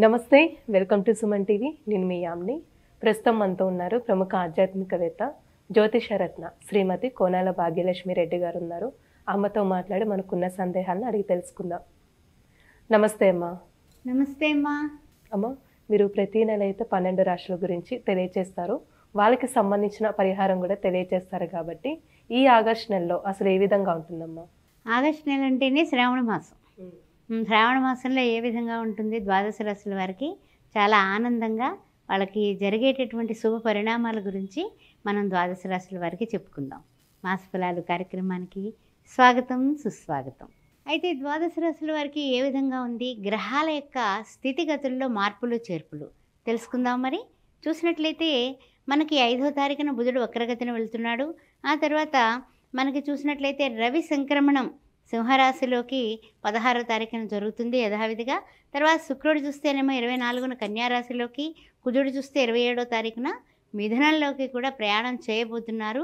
నమస్తే, welcome to Suman TV. నేను మీ యామ్ని. ప్రస్తుతం మనతో ఉన్నారు ప్రముఖ ఆధ్యాత్మికవేత్త జ్యోతిషరత్న శ్రీమతి కోనాల భాగ్యలక్ష్మి రెడ్డి గారు ఉన్నారు. అమ్మతో మాట్లాడి మనకున్న సందేహాలను అడిగి తెలుసుకుందాం. నమస్తే అమ్మా. నమస్తే అమ్మా. అమ్మ, మీరు ప్రతి నెల అయితే 12 రాశుల గురించి తెలియచేస్తారు, వాళ్ళకి సంబంధించిన పరిహారం కూడా తెలియచేస్తారు. కాబట్టి ఈ ఆగస్టు నెలలో అసలు ఏ విధంగా ఉంటుందమ్మా? ఆగస్టు నెల అంటేనే శ్రావణ మాసం. శ్రావణ మాసంలో ఏ విధంగా ఉంటుంది? ద్వాదశ రాశుల వారికి చాలా ఆనందంగా వాళ్ళకి జరిగేటటువంటి శుభ పరిణామాల గురించి మనం ద్వాదశ రాశుల వారికి చెప్పుకుందాం. మాస ఫలాలు కార్యక్రమానికి స్వాగతం, సుస్వాగతం. అయితే ద్వాదశ రాశుల వారికి ఏ విధంగా ఉంది? గ్రహాల యొక్క స్థితిగతుల్లో మార్పులు చేర్పులు తెలుసుకుందాం. మరి చూసినట్లయితే మనకి 5వ తారీఖున బుధుడు వక్రగతిన వెళ్తున్నాడు. ఆ తర్వాత మనకి చూసినట్లయితే రవి సంక్రమణం సింహరాశిలోకి 16వ తారీఖున జరుగుతుంది యథావిధిగా. తర్వాత శుక్రుడు చూస్తేనేమో 24న కన్యారాశిలోకి, కుజుడు చూస్తే 27వ తారీఖున మిథునంలోకి కూడా ప్రయాణం చేయబోతున్నారు.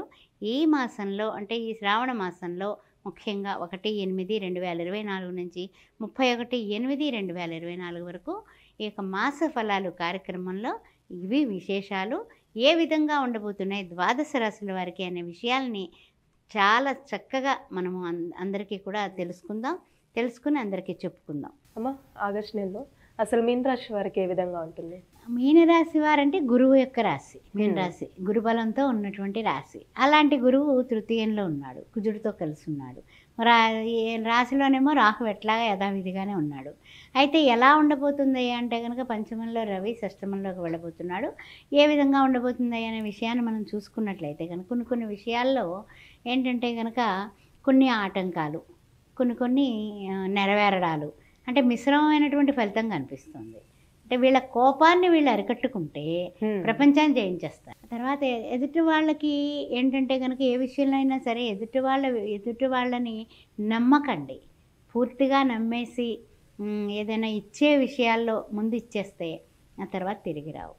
ఈ మాసంలో అంటే ఈ శ్రావణ మాసంలో ముఖ్యంగా 1/8/2024 నుంచి 31/8/2024 వరకు ఈ యొక్క మాస ఫలాలు కార్యక్రమంలో ఇవి విశేషాలు ఏ విధంగా ఉండబోతున్నాయి ద్వాదశ రాశుల వారికి అనే విషయాల్ని చాలా చక్కగా మనము అందరికీ కూడా తెలుసుకుని అందరికీ చెప్పుకుందాం. అమ్మ, ఆగస్టు నెలలో అసలు మీన రాశి వారికి ఏ విధంగా ఉంటుంది? మీనరాశి వారంటే గురువు యొక్క రాశి. మీనరాశి గురుబలంతో ఉన్నటువంటి రాశి. అలాంటి గురువు తృతీయంలో ఉన్నాడు, కుజుడితో కలిసి ఉన్నాడు. రాశిలోనేమో రాహు ఎట్లాగా యథావిధిగానే ఉన్నాడు. అయితే ఎలా ఉండబోతుంది అంటే కనుక పంచమంలో రవి షష్టమంలోకి వెళ్ళబోతున్నాడు. ఏ విధంగా ఉండబోతుంది అనే విషయాన్ని మనం చూసుకున్నట్లయితే కనుక కొన్ని విషయాల్లో ఏంటంటే కనుక కొన్ని ఆటంకాలు, కొన్ని నెరవేరడాలు, అంటే మిశ్రమమైనటువంటి ఫలితం కనిపిస్తుంది. అంటే వీళ్ళ కోపాన్ని వీళ్ళు అరికట్టుకుంటే ప్రపంచాన్ని జయించేస్తారు. తర్వాత ఎదుటి వాళ్ళకి ఏంటంటే కనుక ఏ విషయంలో అయినా సరే ఎదుటి వాళ్ళని నమ్మకండి. పూర్తిగా నమ్మేసి ఏదైనా ఇచ్చే విషయాల్లో ముందు ఇచ్చేస్తే ఆ తర్వాత తిరిగి రావు.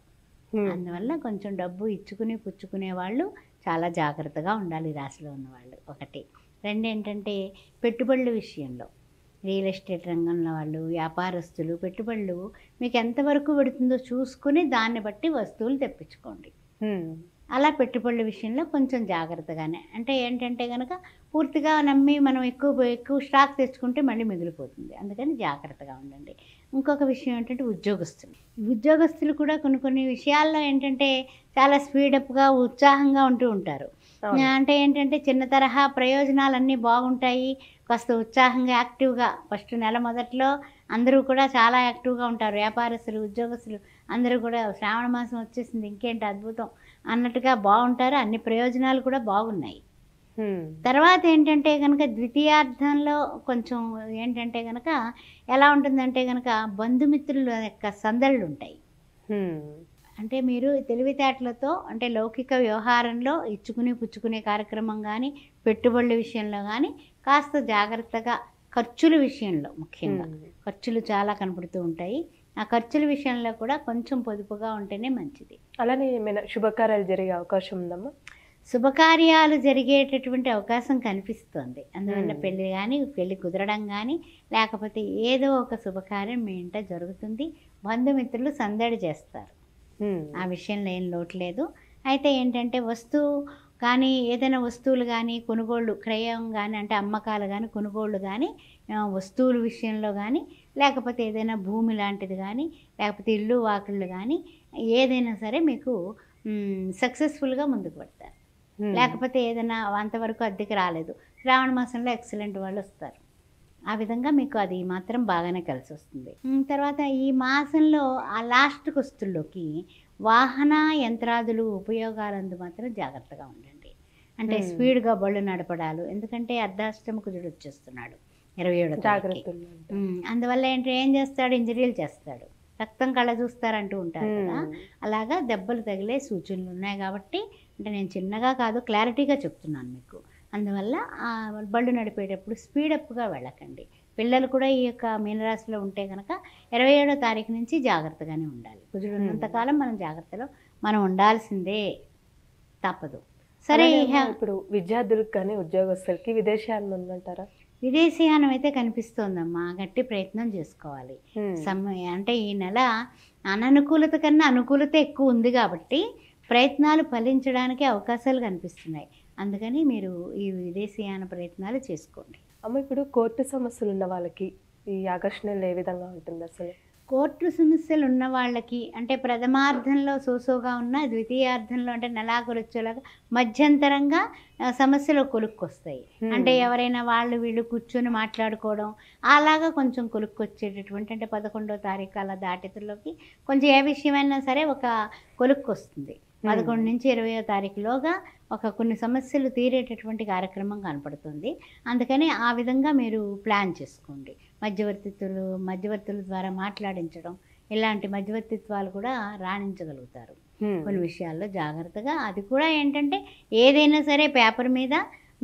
అందువల్ల కొంచెం డబ్బు ఇచ్చుకుని పుచ్చుకునే వాళ్ళు చాలా జాగ్రత్తగా ఉండాలి రాశిలో ఉన్నవాళ్ళు. ఒకటి. రెండు ఏంటంటే పెట్టుబడుల విషయంలో రియల్ ఎస్టేట్ రంగంలో వాళ్ళు, వ్యాపారస్తులు పెట్టుబడులు మీకు ఎంతవరకు పెడుతుందో చూసుకుని దాన్ని బట్టి వస్తువులు తెప్పించుకోండి. అలా పెట్టుబడుల విషయంలో కొంచెం జాగ్రత్తగానే, అంటే ఏంటంటే కనుక పూర్తిగా నమ్మి మనం ఎక్కువ స్టాక్ తెచ్చుకుంటే మళ్ళీ మిగిలిపోతుంది. అందుకని జాగ్రత్తగా ఉండండి. ఇంకొక విషయం ఏంటంటే ఉద్యోగస్తులు కూడా కొన్ని విషయాల్లో ఏంటంటే చాలా స్పీడప్గా ఉత్సాహంగా ఉంటూ ఉంటారు. అంటే ఏంటంటే చిన్న తరహా ప్రయోజనాలన్నీ బాగుంటాయి. కాస్త ఉత్సాహంగా యాక్టివ్గా ఫస్ట్ నెల మొదట్లో అందరూ కూడా చాలా యాక్టివ్గా ఉంటారు. వ్యాపారస్తులు, ఉద్యోగస్తులు అందరూ కూడా శ్రావణ మాసం వచ్చేసింది ఇంకేంటి అద్భుతం అన్నట్టుగా బాగుంటారు. అన్ని ప్రయోజనాలు కూడా బాగున్నాయి. తర్వాత ఏంటంటే కనుక ద్వితీయార్థంలో కొంచెం ఏంటంటే కనుక ఎలా ఉంటుందంటే కనుక బంధుమిత్రుల యొక్క సందళ్ళు ఉంటాయి. అంటే మీరు తెలివితేటలతో అంటే లౌకిక వ్యవహారంలో ఇచ్చుకుని పుచ్చుకునే కార్యక్రమం కానీ, పెట్టుబడుల విషయంలో కానీ కాస్త జాగ్రత్తగా, ఖర్చుల విషయంలో ముఖ్యంగా ఖర్చులు చాలా కనపడుతూ ఉంటాయి. ఆ ఖర్చుల విషయంలో కూడా కొంచెం పొదుపుగా ఉంటేనే మంచిది. అలానే ఏమైనా శుభకార్యాలు జరిగే అవకాశం ఉందమ్మా? శుభకార్యాలు జరిగేటటువంటి అవకాశం కనిపిస్తుంది. అందువల్ల పెళ్ళి కుదరడం కానీ లేకపోతే ఏదో ఒక శుభకార్యం మీ ఇంట జరుగుతుంది. బంధుమిత్రులు సందడి చేస్తారు. ఆ విషయంలో ఏం లోటు లేదు. అయితే ఏంటంటే వస్తువు కానీ ఏదైనా వస్తువులు కానీ కొనుగోళ్ళు, క్రయం కానీ అంటే అమ్మకాలు కానీ కొనుగోళ్ళు కానీ, వస్తువుల విషయంలో కానీ లేకపోతే ఏదైనా భూమి లాంటిది కానీ లేకపోతే ఇల్లు వాకిళ్ళు కానీ ఏదైనా సరే మీకు సక్సెస్ఫుల్గా ముందుకు పడతారు. లేకపోతే ఏదైనా అంతవరకు అద్దెకి రాలేదు, శ్రావణ మాసంలో ఎక్సలెంట్ వాళ్ళు వస్తారు. ఆ విధంగా మీకు అది మాత్రం బాగానే కలిసి వస్తుంది. తర్వాత ఈ మాసంలో ఆ లాస్ట్ వస్తువుల్లోకి వాహన యంత్రాదులు ఉపయోగాలందు మాత్రం జాగ్రత్తగా ఉండండి. అంటే స్పీడ్గా బళ్ళు నడపడాలు, ఎందుకంటే అర్ధాష్టమ కుజుడు వచ్చేస్తున్నాడు 27వ తారీఖు. అందువల్ల ఏం చేస్తాడు? ఇంజరీలు చేస్తాడు, రక్తం కళ్ళ చూస్తారంటూ ఉంటారు కదా, అలాగా దెబ్బలు తగిలే సూచనలు ఉన్నాయి. కాబట్టి అంటే నేను చిన్నగా కాదు క్లారిటీగా చెప్తున్నాను మీకు. అందువల్ల బళ్ళు నడిపేటప్పుడు స్పీడప్గా వెళ్ళకండి. పిల్లలు కూడా ఈ యొక్క మీనరాశిలో ఉంటే కనుక 27వ తారీఖు నుంచి జాగ్రత్తగానే ఉండాలి. కుజుడు ఉన్నంతకాలం మనం జాగ్రత్తలో మనం ఉండాల్సిందే, తప్పదు. సరే, ఇప్పుడు విద్యార్థులకు కానీ ఉద్యోగస్తులకి విదేశాల్లో ఉందంటారా? విదేశీయానం అయితే కనిపిస్తోందమ్మా, గట్టి ప్రయత్నం చేసుకోవాలి. అంటే ఈ నెల అననుకూలత కన్నా అనుకూలత ఎక్కువ ఉంది కాబట్టి ప్రయత్నాలు ఫలించడానికి అవకాశాలు కనిపిస్తున్నాయి. అందుకని మీరు ఈ విదేశీయాన ప్రయత్నాలు చేసుకోండి. అమ్మ, ఇప్పుడు కోర్టు సమస్యలు ఉన్న వాళ్ళకి ఈ ఆగస్టు నెల ఏ విధంగా ఉంటుంది అసలు? కోర్టు సమస్యలు ఉన్న వాళ్ళకి అంటే ప్రథమార్థంలో సోసోగా ఉన్న, ద్వితీయార్థంలో అంటే నెలాఖరు వచ్చేలాగా మధ్యంతరంగా సమస్యలు కొలుక్కొస్తాయి. అంటే ఎవరైనా వాళ్ళు వీళ్ళు కూర్చొని మాట్లాడుకోవడం అలాగా కొంచెం కొలుక్కొచ్చేటటువంటి, అంటే 11వ తారీఖు అలా దాటితుల్లోకి కొంచెం ఏ విషయమైనా సరే ఒక కొలుక్కొస్తుంది. 11 నుంచి 20వ తారీఖులోగా కొన్ని సమస్యలు తీరేటటువంటి కార్యక్రమం కనపడుతుంది. అందుకని ఆ విధంగా మీరు ప్లాన్ చేసుకోండి. మధ్యవర్తుల ద్వారా మాట్లాడించడం, ఇలాంటి మధ్యవర్తిత్వాలు కూడా రాణించగలుగుతారు కొన్ని విషయాల్లో జాగ్రత్తగా. అది కూడా ఏంటంటే ఏదైనా సరే పేపర్ మీద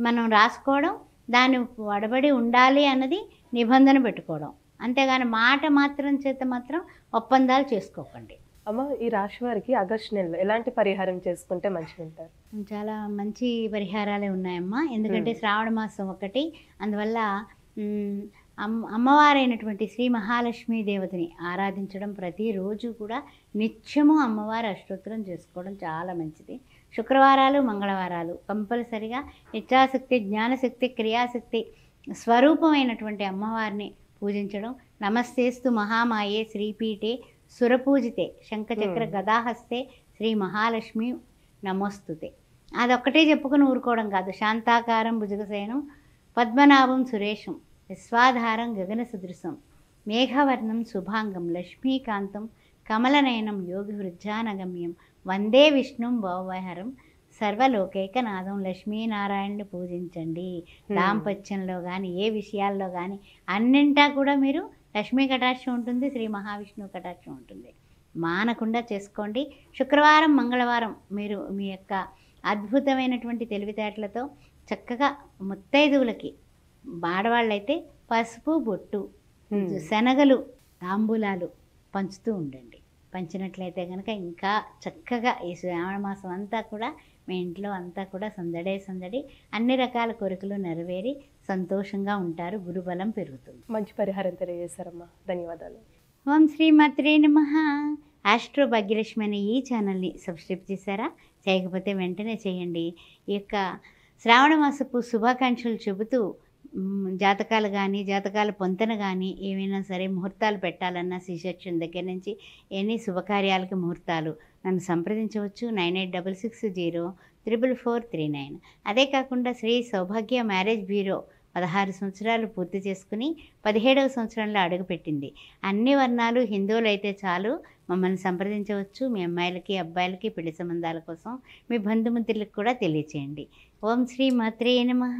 మనం రాసుకోవడం, దాన్ని వడబడి ఉండాలి అన్నది నిబంధన పెట్టుకోవడం, అంతేగాని మాట మాత్రం చేత మాత్రం ఒప్పందాలు చేసుకోకండి. అమ్మ, ఈ రాశి వారికి ఆగస్టు నెలలో ఎలాంటి పరిహారం చేసుకుంటే మంచిగా ఉంటారు? చాలా మంచి పరిహారాలే ఉన్నాయమ్మా. ఎందుకంటే శ్రావణ మాసం ఒకటి, అందువల్ల అమ్మవారైనటువంటి శ్రీ మహాలక్ష్మీ దేవతని ఆరాధించడం, ప్రతిరోజు కూడా నిత్యము అమ్మవారి అష్టోత్తరం చేసుకోవడం చాలా మంచిది. శుక్రవారాలు, మంగళవారాలు కంపల్సరిగా ఇచ్ఛాశక్తి, జ్ఞానశక్తి, క్రియాశక్తి స్వరూపమైనటువంటి అమ్మవారిని పూజించడం. నమస్తేస్తు మహామాయే శ్రీపీఠే సురపూజితే శంఖచక్ర గదాహస్తే శ్రీ మహాలక్ష్మి నమోస్తుతే. అదొక్కటే చెప్పుకొని ఊరుకోవడం కాదు. శాంతాకారం భుజగశయనం పద్మనాభం సురేషం విశ్వాధారం గగన సదృశం మేఘవర్ణం శుభాంగం లక్ష్మీకాంతం కమలనయనం యోగి వృద్ధానగమ్యం వందే విష్ణుం భవహరం సర్వలోకైకనాథం. లక్ష్మీనారాయణని పూజించండి. దాంపత్యంలో కానీ ఏ విషయాల్లో కానీ అన్నింటా కూడా మీరు లక్ష్మీ కటాక్షం ఉంటుంది, శ్రీ మహావిష్ణువు కటాక్షం ఉంటుంది. మానకుండా చేసుకోండి. శుక్రవారం, మంగళవారం మీరు మీ యొక్క అద్భుతమైనటువంటి తెలివితేటలతో చక్కగా ముత్తైదువులకి, ఆడవాళ్ళైతే పసుపు బొట్టు, శనగలు, తాంబూలాలు పంచుతూ ఉండండి. పంచినట్లయితే కనుక ఇంకా చక్కగా ఈ శ్రావణ మాసం అంతా కూడా మీ ఇంట్లో అంతా కూడా సందడే సందడి, అన్ని రకాల కోరికలు నెరవేరి సంతోషంగా ఉంటారు. గురుబలం పెరుగుతుంది. మంచి పరిహారం తెలియజేశారమ్మా, ధన్యవాదాలు. ఓం శ్రీమాత్రే నమః. ఆస్ట్రో భాగ్యలక్ష్మి అనే ఈ ఛానల్ని సబ్స్క్రైబ్ చేశారా? చేయకపోతే వెంటనే చేయండి. ఈ యొక్క శ్రావణ మాసపు శుభాకాంక్షలు చెబుతూ జాతకాలు కానీ, జాతకాల పొంతన కానీ, ఏమైనా సరే ముహూర్తాలు పెట్టాలన్నా శ్రీశక్షన్ దగ్గర నుంచి ఎన్ని శుభకార్యాలకి ముహూర్తాలు నన్ను సంప్రదించవచ్చు. 9866044439. అదే కాకుండా శ్రీ సౌభాగ్య మ్యారేజ్ బ్యూరో 16 సంవత్సరాలు పూర్తి చేసుకుని 17వ సంవత్సరంలో అడుగుపెట్టింది. అన్ని వర్ణాలు హిందువులు అయితే చాలు, మమ్మల్ని సంప్రదించవచ్చు. మీ అమ్మాయిలకి, అబ్బాయిలకి పెళ్లి సంబంధాల కోసం మీ బంధుమిత్రులకు కూడా తెలియచేయండి. ఓం శ్రీ మాత్రే నమః.